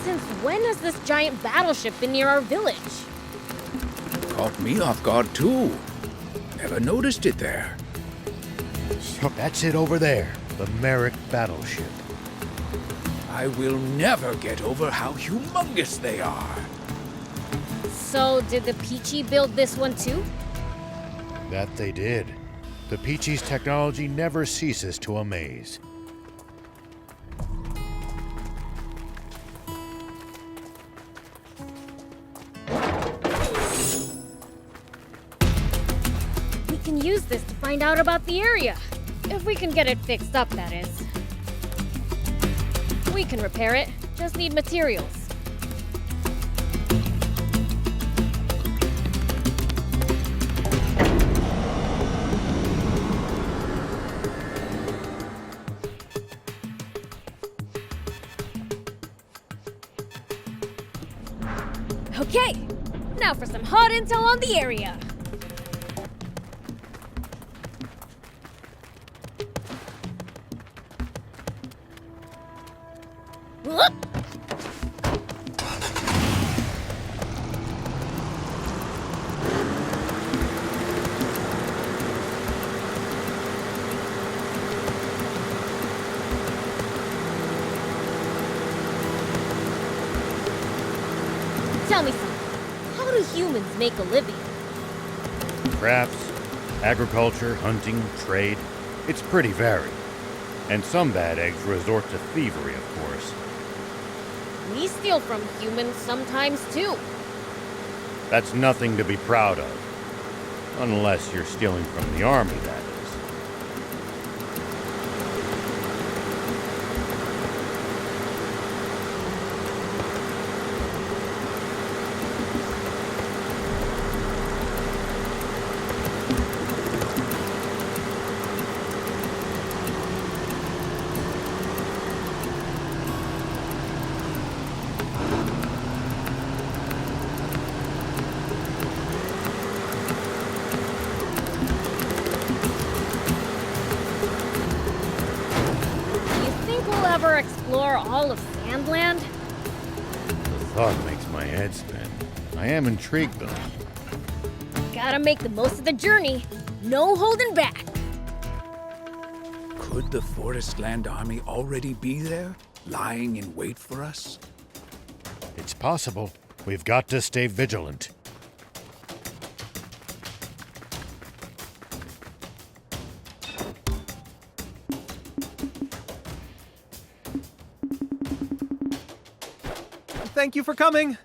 Since when has this giant battleship been near our village? Caught me off guard too. Never noticed it there. That's it over there, the Merrick battleship. I will never get over how humongous they are. So, did the Peachy build this one too? That they did. The Peachy's technology never ceases to amaze. We can use this to find out about the area. If we can get it fixed up, that is. We can repair it. Just need materials. Okay, now for some hot intel on the area. Whoop! Tell me something. How do humans make a living? Crafts, agriculture, hunting, trade. It's pretty varied. And some bad eggs resort to thievery, of course. We steal from humans sometimes too. That's nothing to be proud of. Unless you're stealing from the army, that is. Ever explore all of Sandland? The thought makes my head spin. I am intrigued, though. Gotta make the most of the journey. No holding back. Could the Forestland Army already be there, lying in wait for us? It's possible. We've got to stay vigilant. Thank you for coming.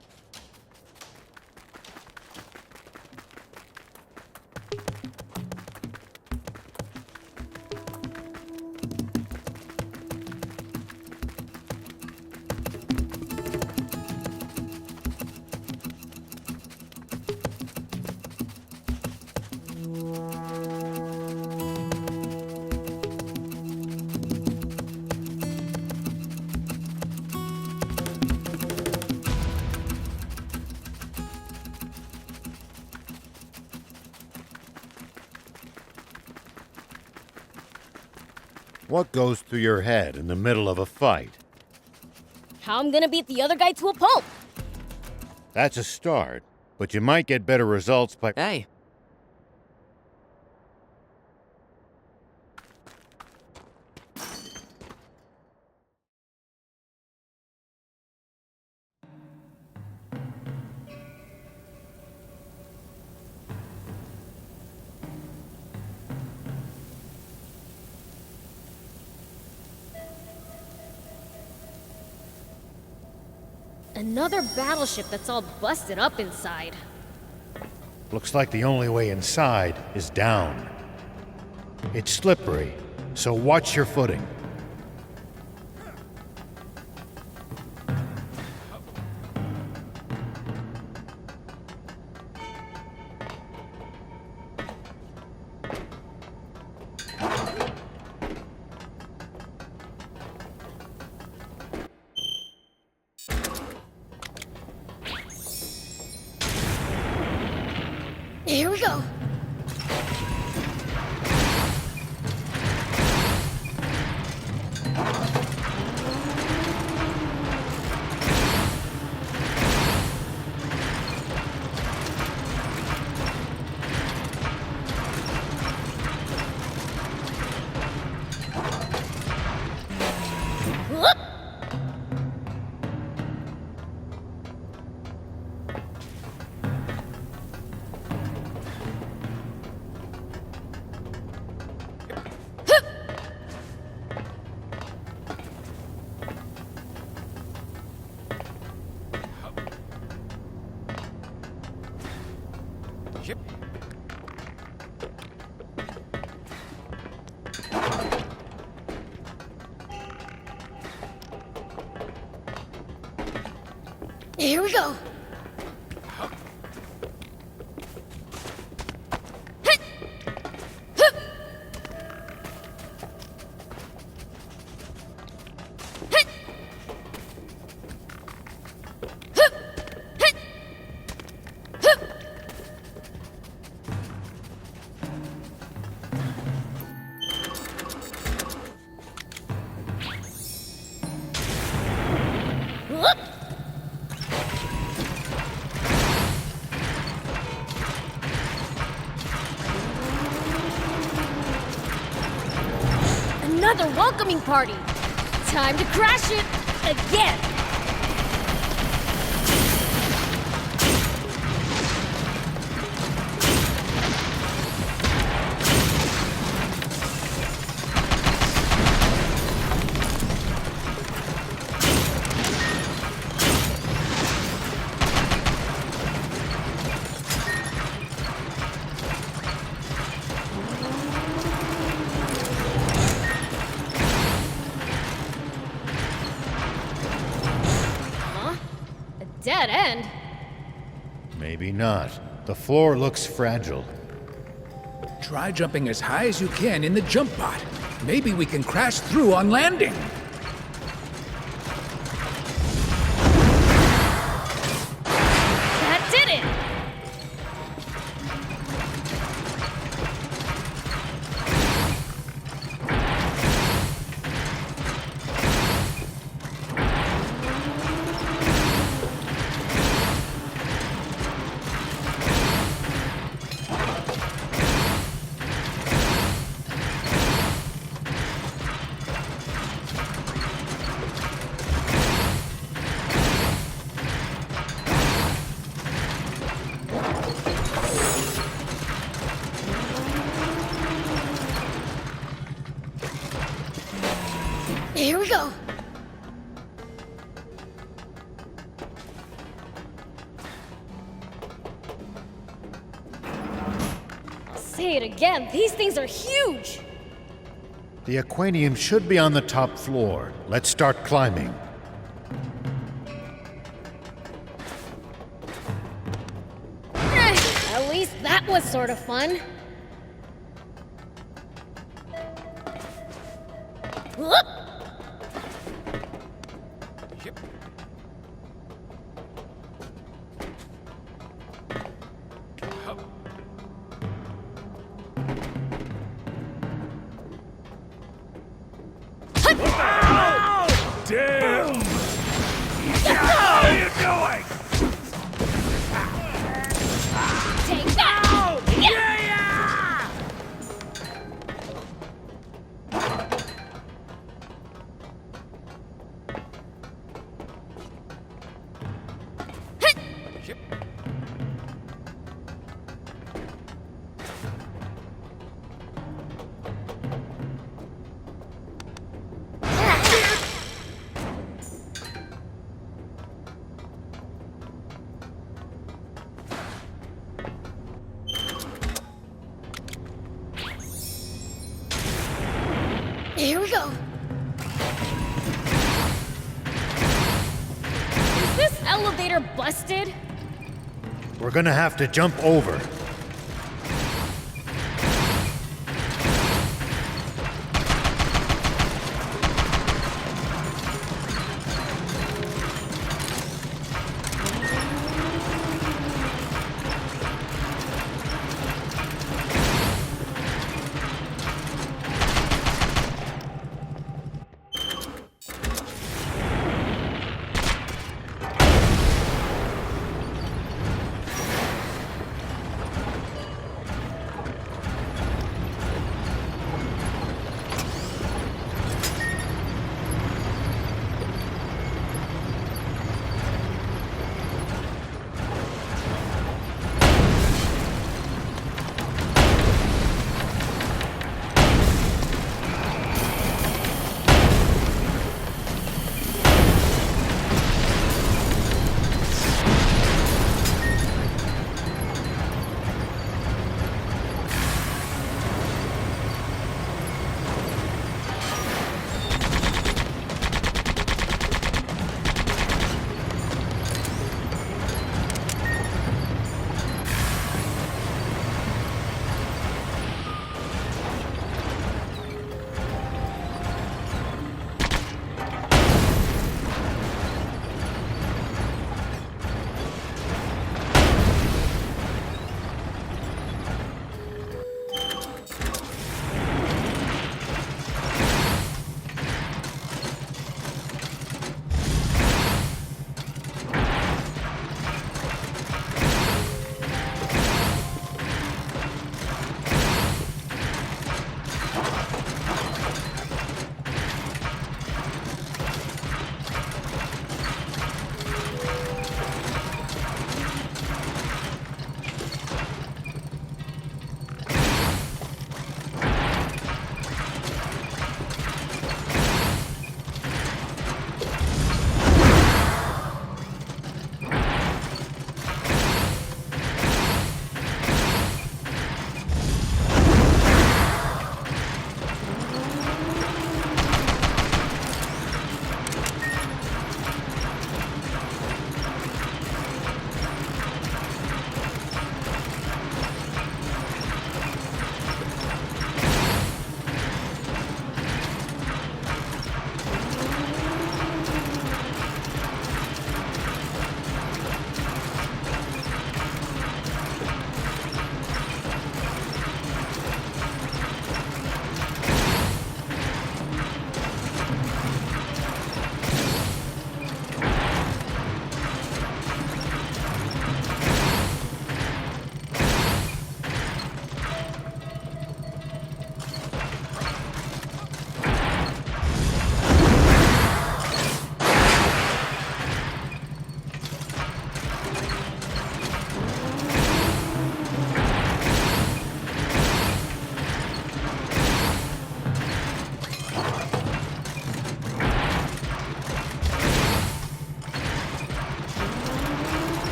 What goes through your head in the middle of a fight? How I'm gonna beat the other guy to a pulp. That's a start, but you might get better results by... Hey. Another battleship that's all busted up inside. Looks like the only way inside is down. It's slippery, so watch your footing. Here we go. Here we go. Another welcoming party. Time to crash it again. Dead end? Maybe not. The floor looks fragile. Try jumping as high as you can in the jump pod. Maybe we can crash through on landing. That did it! Here we go. I'll say it again, these things are huge! The Aquanium should be on the top floor. Let's start climbing. At least that was sort of fun. Whoop! Damn! What are you doing? Take that! Here we go. Is this elevator busted? We're gonna have to jump over.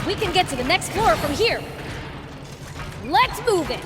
We can get to the next floor from here. Let's move it!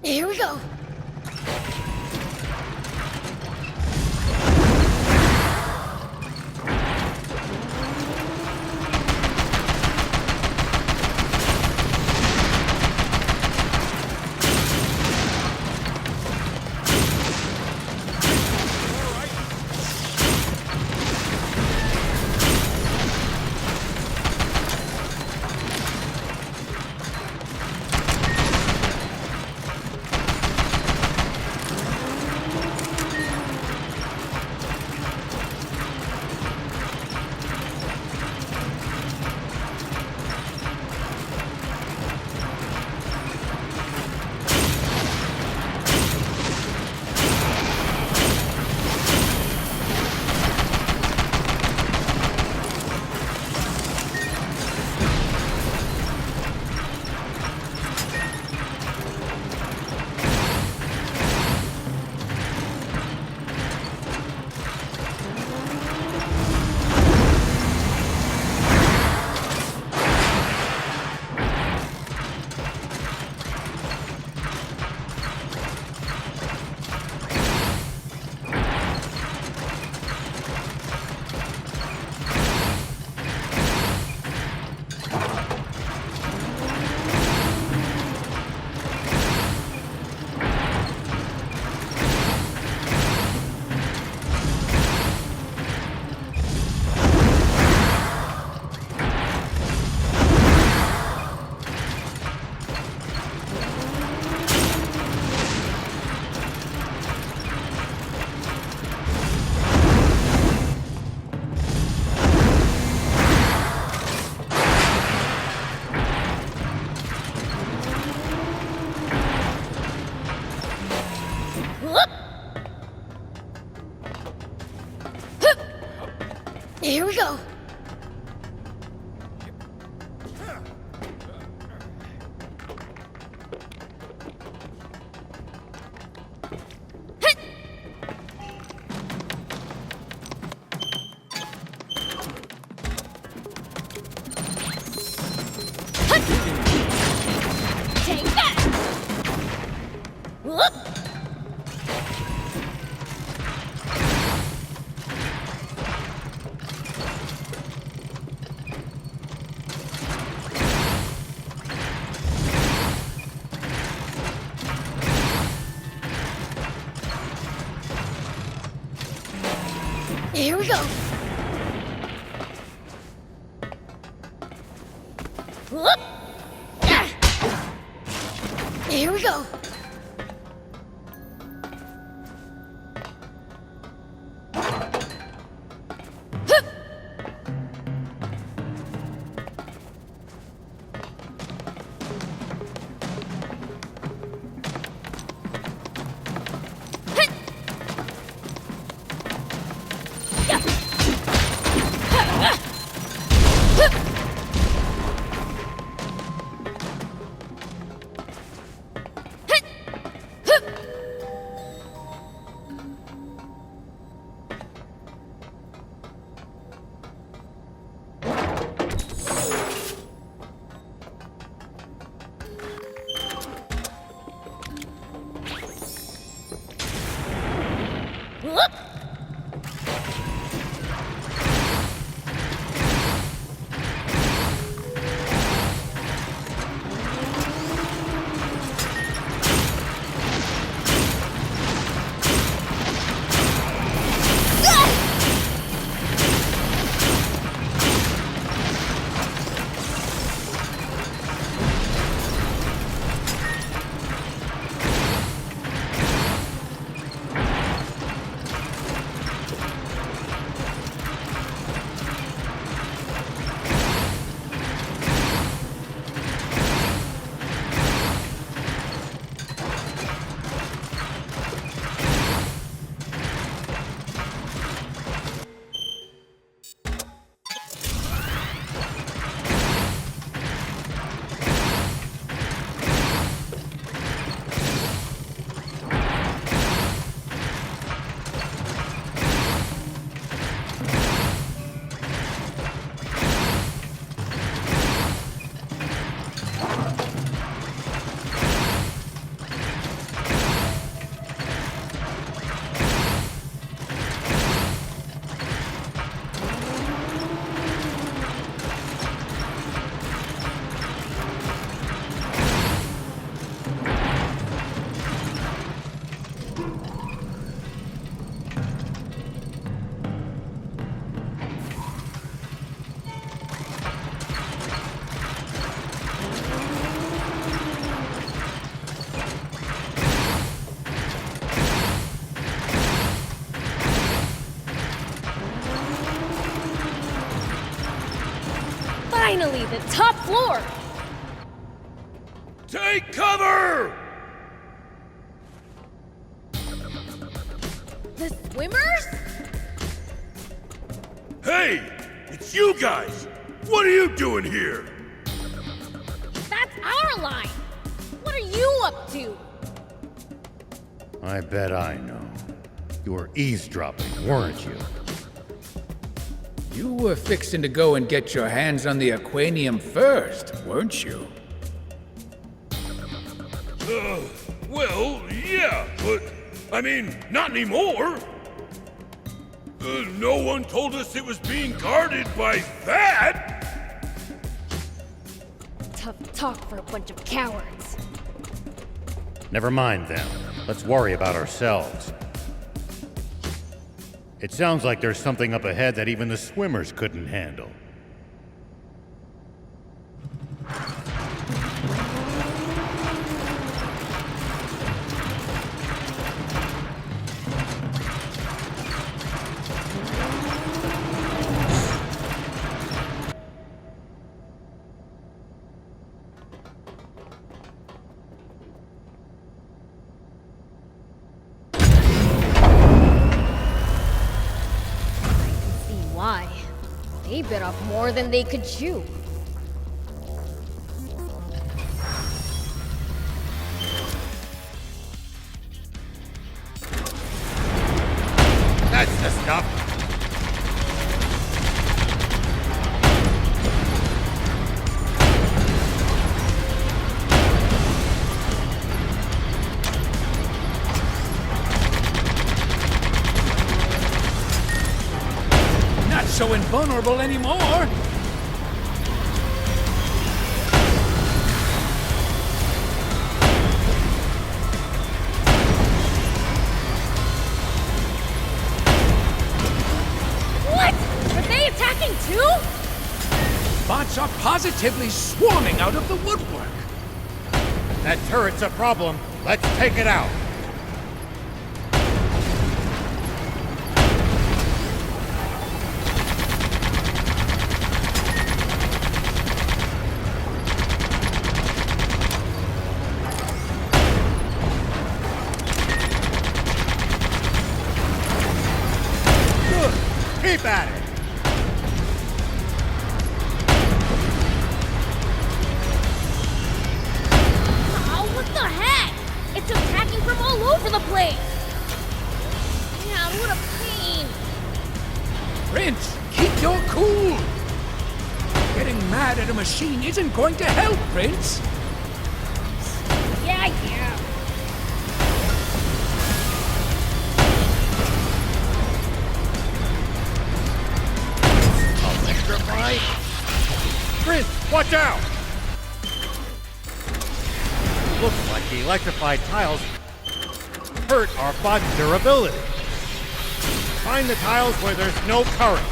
Here we go. Here we go. Take that! Whoop! Here we go. Whoop. Here we go. Whoop. Finally, the top floor! Take cover! The swimmers? Hey! It's you guys! What are you doing here? That's our line! What are you up to? I bet I know. You were eavesdropping, weren't you? You were fixing to go and get your hands on the Aquanium first, weren't you? Well, yeah, but I mean, not anymore. No one told us it was being guarded by that! Tough talk for a bunch of cowards. Never mind them. Let's worry about ourselves. It sounds like there's something up ahead that even the swimmers couldn't handle. Why? They bit off more than they could chew. That's the stuff! Not so invulnerable anymore! positively swarming out of the woodwork. That turret's a problem. Let's take it out. Good. Keep at it. Oh, what the heck? It's attacking from all over the place! Yeah, what a pain! Prince, keep your cool. Getting mad at a machine isn't going to help, Prince. Yeah. Electrify? Prince, watch out! Looks like the electrified tiles hurt our body's durability. Find the tiles where there's no current.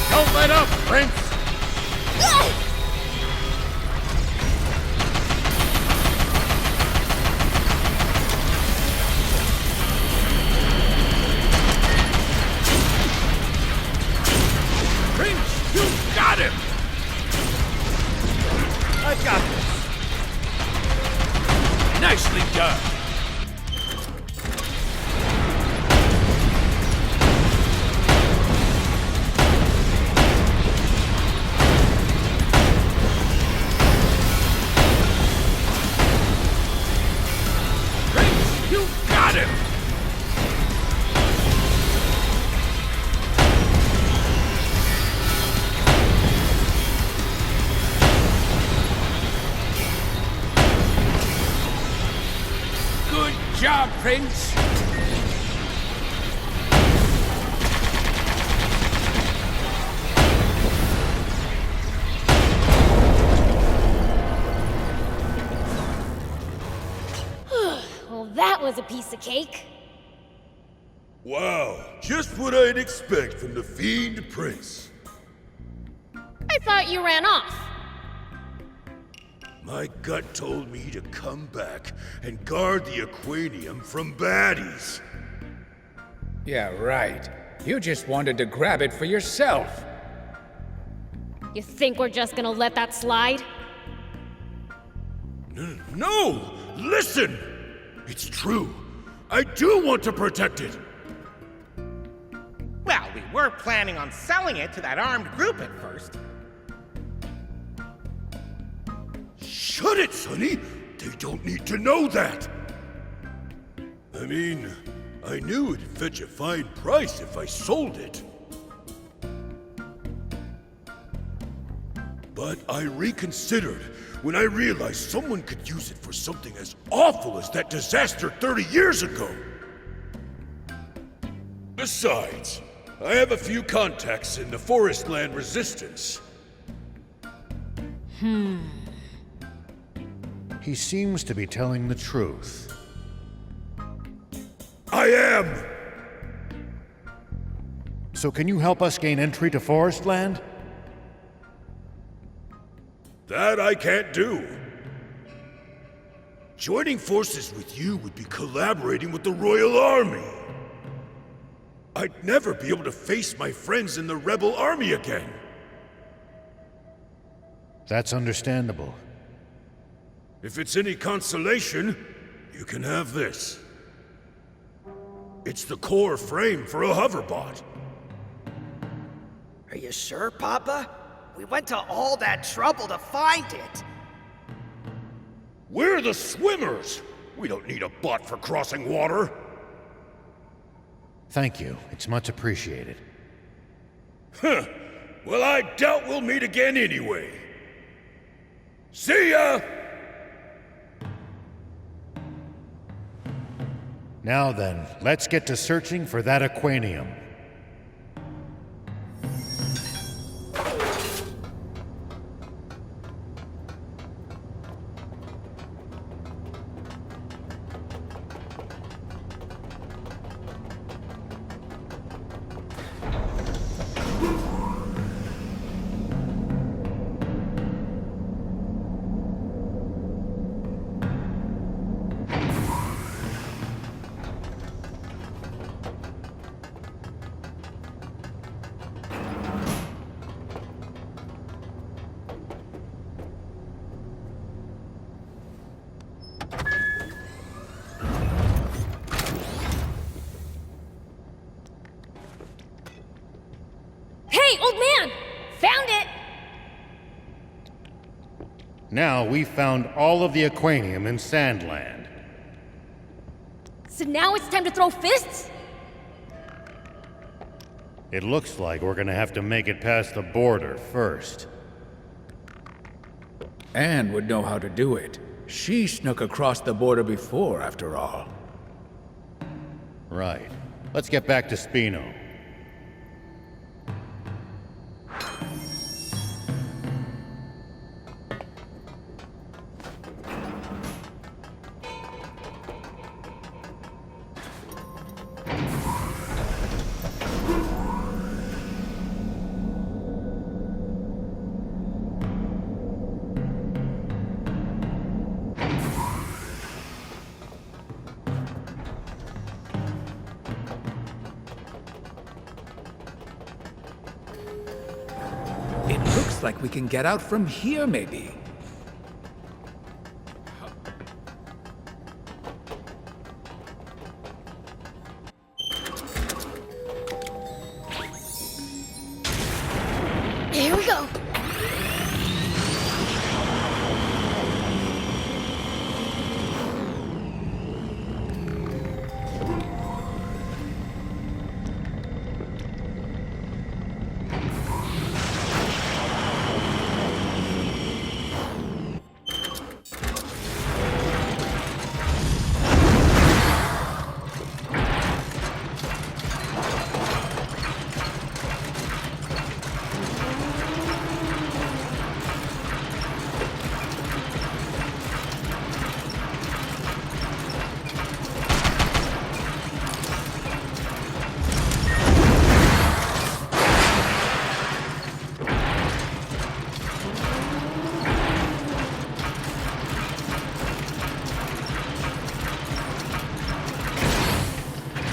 Don't let up, Prince! Prince, you got him. I've got this. Nicely done. Prince, you got him. Good job, Prince. Well, that was a piece of cake. Wow, just what I'd expect from the Fiend Prince. I thought you ran off. My gut told me to come back and guard the Aquanium from baddies. Yeah, right. You just wanted to grab it for yourself. You think we're just gonna let that slide? No! Listen! It's true. I do want to protect it. Well, we were planning on selling it to that armed group at first. Shut it, Sonny! They don't need to know that! I mean, I knew it'd fetch a fine price if I sold it. But I reconsidered when I realized someone could use it for something as awful as that disaster 30 years ago. Besides, I have a few contacts in the Forestland Resistance. He seems to be telling the truth. I am! So can you help us gain entry to Forestland? That I can't do. Joining forces with you would be collaborating with the Royal Army. I'd never be able to face my friends in the Rebel Army again. That's understandable. If it's any consolation, you can have this. It's the core frame for a hoverbot. Are you sure, Papa? We went to all that trouble to find it. We're the swimmers! We don't need a bot for crossing water. Thank you. It's much appreciated. Huh. Well, I doubt we'll meet again anyway. See ya! Now then, let's get to searching for that Aquanium. Hey, old man! Found it! Now we found all of the Aquanium in Sandland. So now it's time to throw fists? It looks like we're gonna have to make it past the border first. Anne would know how to do it. She snuck across the border before, after all. Right. Let's get back to Spino. It looks like we can get out from here, maybe. Here we go.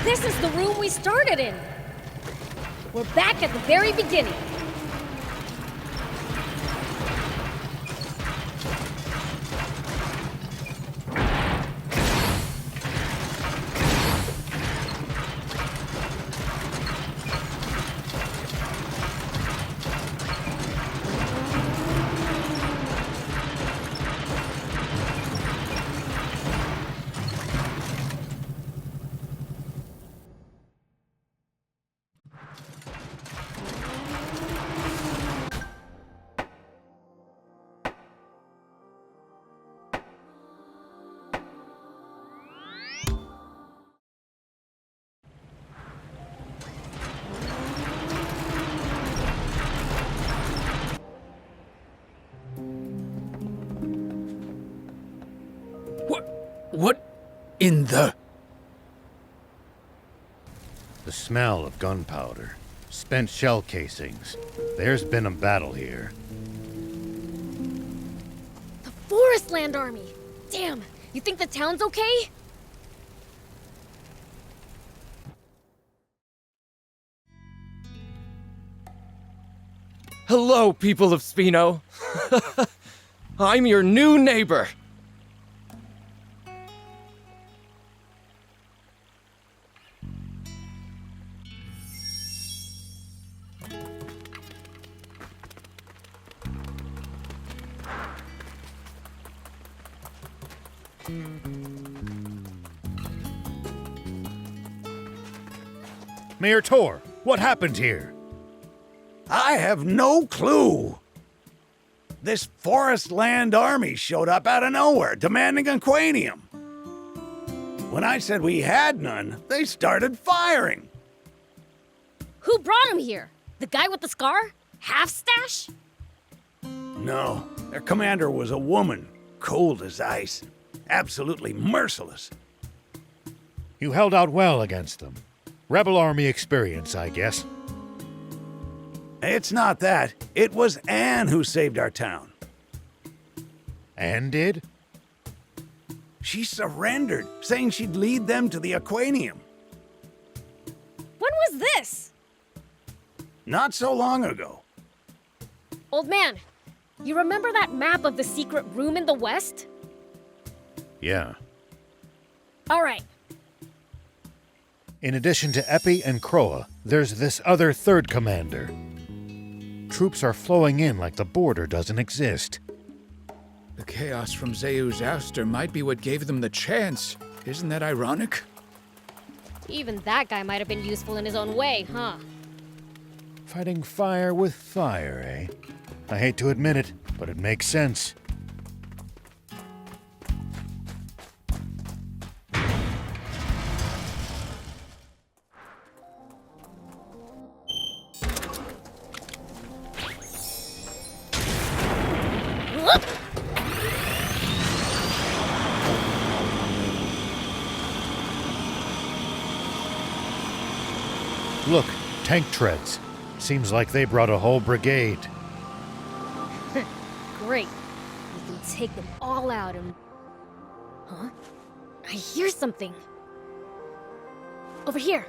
This is the room we started in. We're back at the very beginning. What in the... The smell of gunpowder. Spent shell casings. There's been a battle here. The Forest Land Army. Damn, you think the town's okay? Hello, people of Spino. I'm your new neighbor. Mayor Tor, what happened here? I have no clue. This Forest Land Army showed up out of nowhere, demanding Aquanium. When I said we had none, they started firing. Who brought him here? The guy with the scar? Half-stash? No, their commander was a woman, cold as ice, absolutely merciless. You held out well against them. Rebel Army experience, I guess. It's not that. It was Anne who saved our town. Anne did? She surrendered, saying she'd lead them to the Aquanium. When was this? Not so long ago. Old man, you remember that map of the secret room in the west? Yeah. All right. In addition to Epi and Kroa, there's this other third commander. Troops are flowing in like the border doesn't exist. The chaos from Zeu's ouster might be what gave them the chance. Isn't that ironic? Even that guy might have been useful in his own way, huh? Fighting fire with fire, eh? I hate to admit it, but it makes sense. Look, tank treads. Seems like they brought a whole brigade. Great. We can take them all out and... Huh? I hear something. Over here.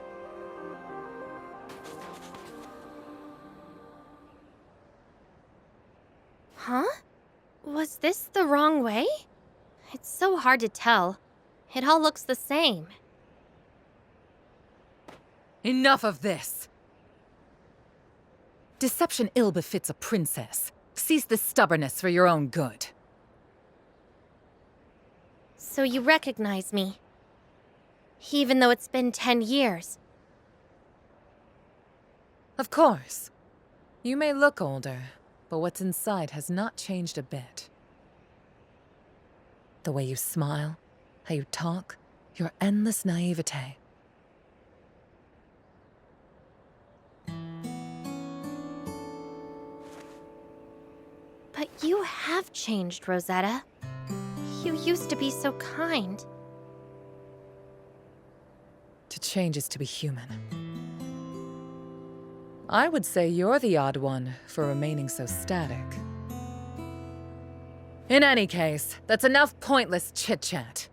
Huh? Was this the wrong way? It's so hard to tell. It all looks the same. Enough of this! Deception ill befits a princess. Cease this stubbornness for your own good. So you recognize me? Even though it's been 10 years. Of course. You may look older, but what's inside has not changed a bit. The way you smile, how you talk, your endless naivete. But you have changed, Rosetta. You used to be so kind. To change is to be human. I would say you're the odd one for remaining so static. In any case, that's enough pointless chit-chat.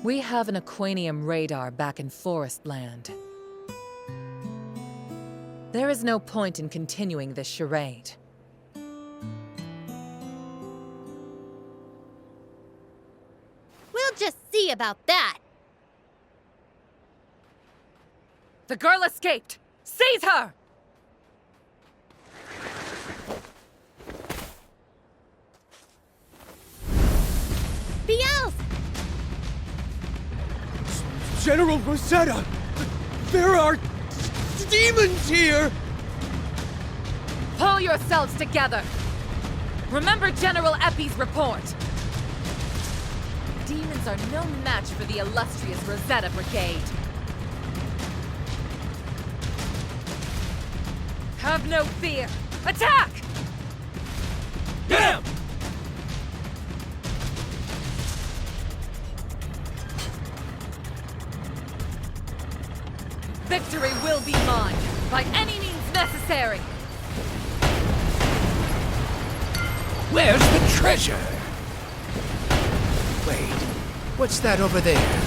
We have an Aquanium radar back in Forest Land. There is no point in continuing this charade. We'll just see about that. The girl escaped! Seize her! Biels! General Rosetta! There are demons here! Pull yourselves together! Remember General Epi's report! Demons are no match for the illustrious Rosetta Brigade. Have no fear! Attack! Get him! Victory will be mine, by any means necessary! Where's the treasure? Wait, what's that over there?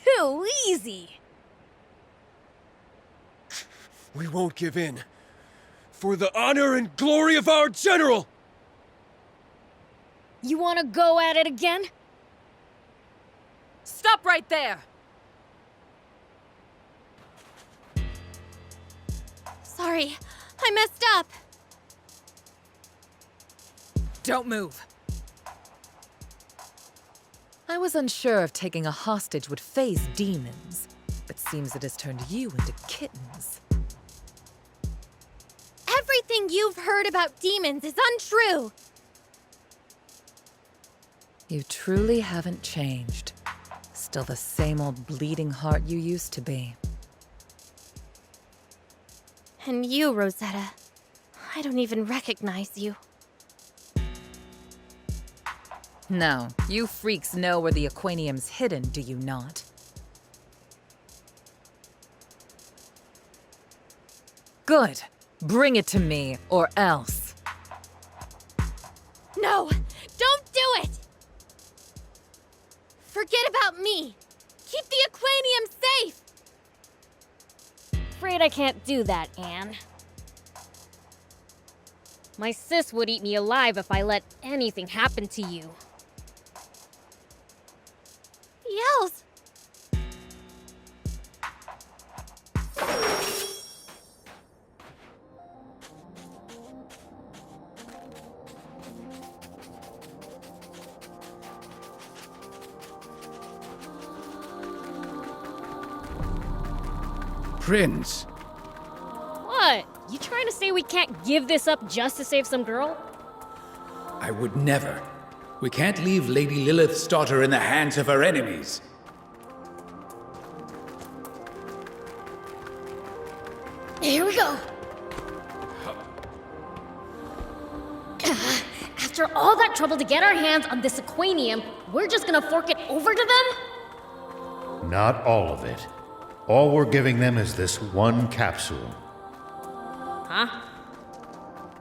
Too easy! We won't give in. For the honor and glory of our general! You wanna go at it again? Stop right there! Sorry, I messed up. Don't move. I was unsure if taking a hostage would phase demons, but seems it has turned you into kittens. Everything you've heard about demons is untrue. You truly haven't changed. Still the same old bleeding heart you used to be. And you, Rosetta. I don't even recognize you. No, you freaks know where the Aquanium's hidden, do you not? Good. Bring it to me, or else. No! Don't do it! Forget about me! Keep the Aquanium safe! Afraid I can't do that, Anne. My sis would eat me alive if I let anything happen to you. Yells! Prince, What? You trying to say we can't give this up just to save some girl? I would never. We can't leave Lady Lilith's daughter in the hands of her enemies. Here we go. After all that trouble to get our hands on this Aquanium, we're just gonna fork it over to them? Not all of it. All we're giving them is this one capsule. Huh?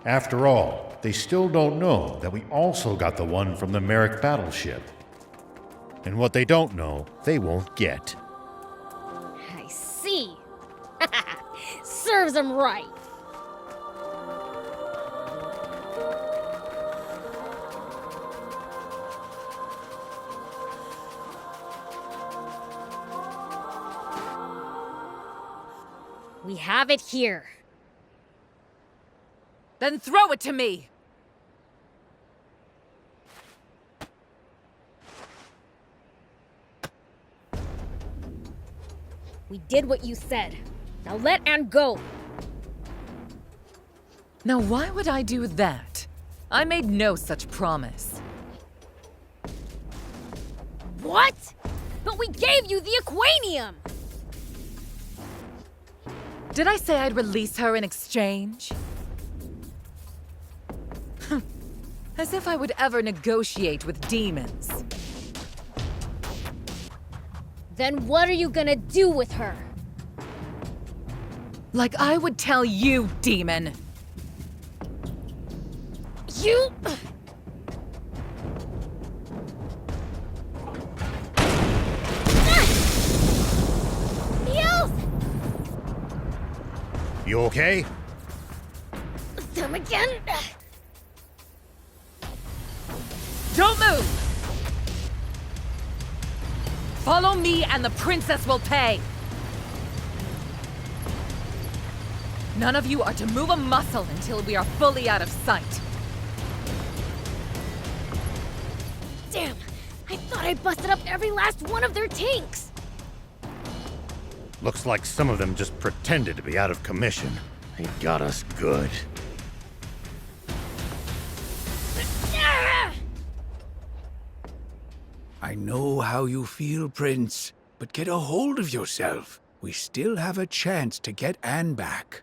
After all, they still don't know that we also got the one from the Merrick battleship. And what they don't know, they won't get. I see. Serves them right. We have it here. Then throw it to me! We did what you said. Now let Anne go. Now why would I do that? I made no such promise. What? But we gave you the Aquanium! Did I say I'd release her in exchange? As if I would ever negotiate with demons. Then what are you gonna do with her? Like I would tell you, demon! You... Niels! You okay? Them again? Don't move! Follow me and the princess will pay! None of you are to move a muscle until we are fully out of sight. Damn! I thought I busted up every last one of their tanks! Looks like some of them just pretended to be out of commission. They got us good. I know how you feel, Prince, but get a hold of yourself. We still have a chance to get Anne back.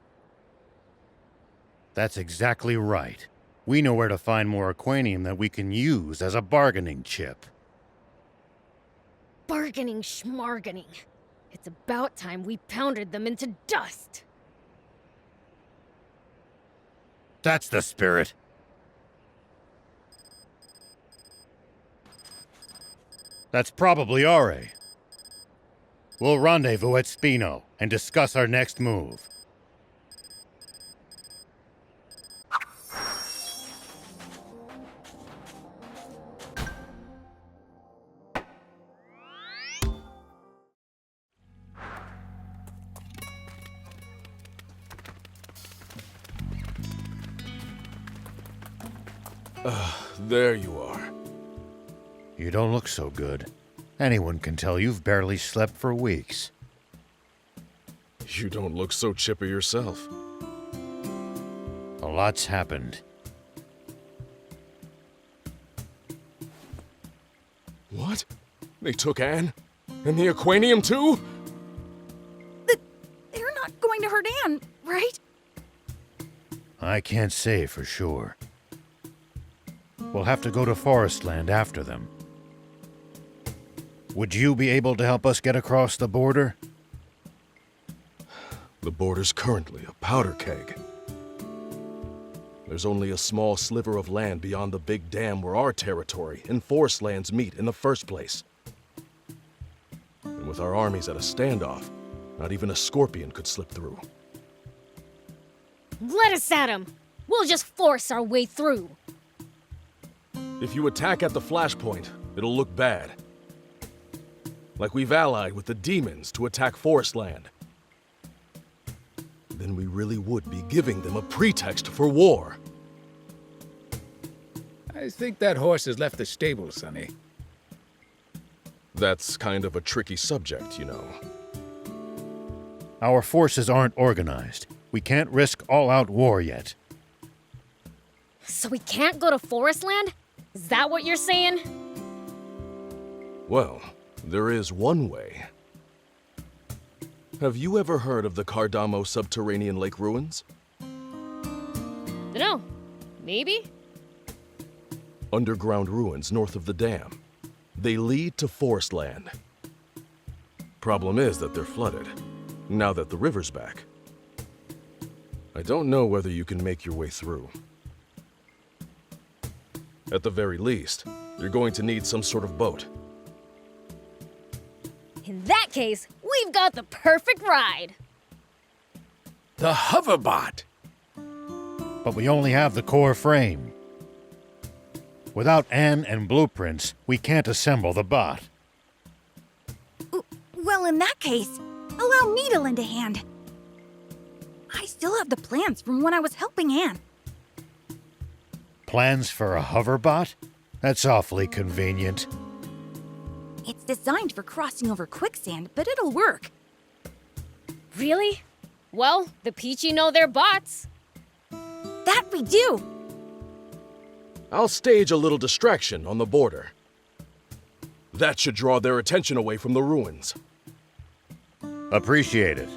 That's exactly right. We know where to find more Aquanium that we can use as a bargaining chip. Bargaining schmargaining. It's about time we pounded them into dust. That's the spirit. That's probably Are. We'll rendezvous at Spino and discuss our next move. There you are. You don't look so good. Anyone can tell you've barely slept for weeks. You don't look so chipper yourself. A lot's happened. What? They took Anne? And the Aquanium too? They're not going to hurt Anne, right? I can't say for sure. We'll have to go to Forestland after them. Would you be able to help us get across the border? The border's currently a powder keg. There's only a small sliver of land beyond the big dam where our territory and forest lands meet in the first place. And with our armies at a standoff, not even a scorpion could slip through. Let us at him! We'll just force our way through. If you attack at the flashpoint, it'll look bad. Like we've allied with the demons to attack forest land. Then we really would be giving them a pretext for war. I think that horse has left the stable, Sonny. That's kind of a tricky subject, you know. Our forces aren't organized. We can't risk all-out war yet. So we can't go to Forestland? Is that what you're saying? Well, there is one way. Have you ever heard of the Cardamo subterranean lake ruins? Dunno. Maybe? Underground ruins north of the dam. They lead to Forestland. Problem is that they're flooded, now that the river's back. I don't know whether you can make your way through. At the very least, you're going to need some sort of boat. In that case, we've got the perfect ride. The hoverbot! But we only have the core frame. Without Anne and blueprints, we can't assemble the bot. Well, in that case, allow me to lend a hand. I still have the plans from when I was helping Anne. Plans for a hoverbot? That's awfully convenient. It's designed for crossing over quicksand, but it'll work. Really? Well, the Peachy know their bots. That we do! I'll stage a little distraction on the border. That should draw their attention away from the ruins. Appreciate it.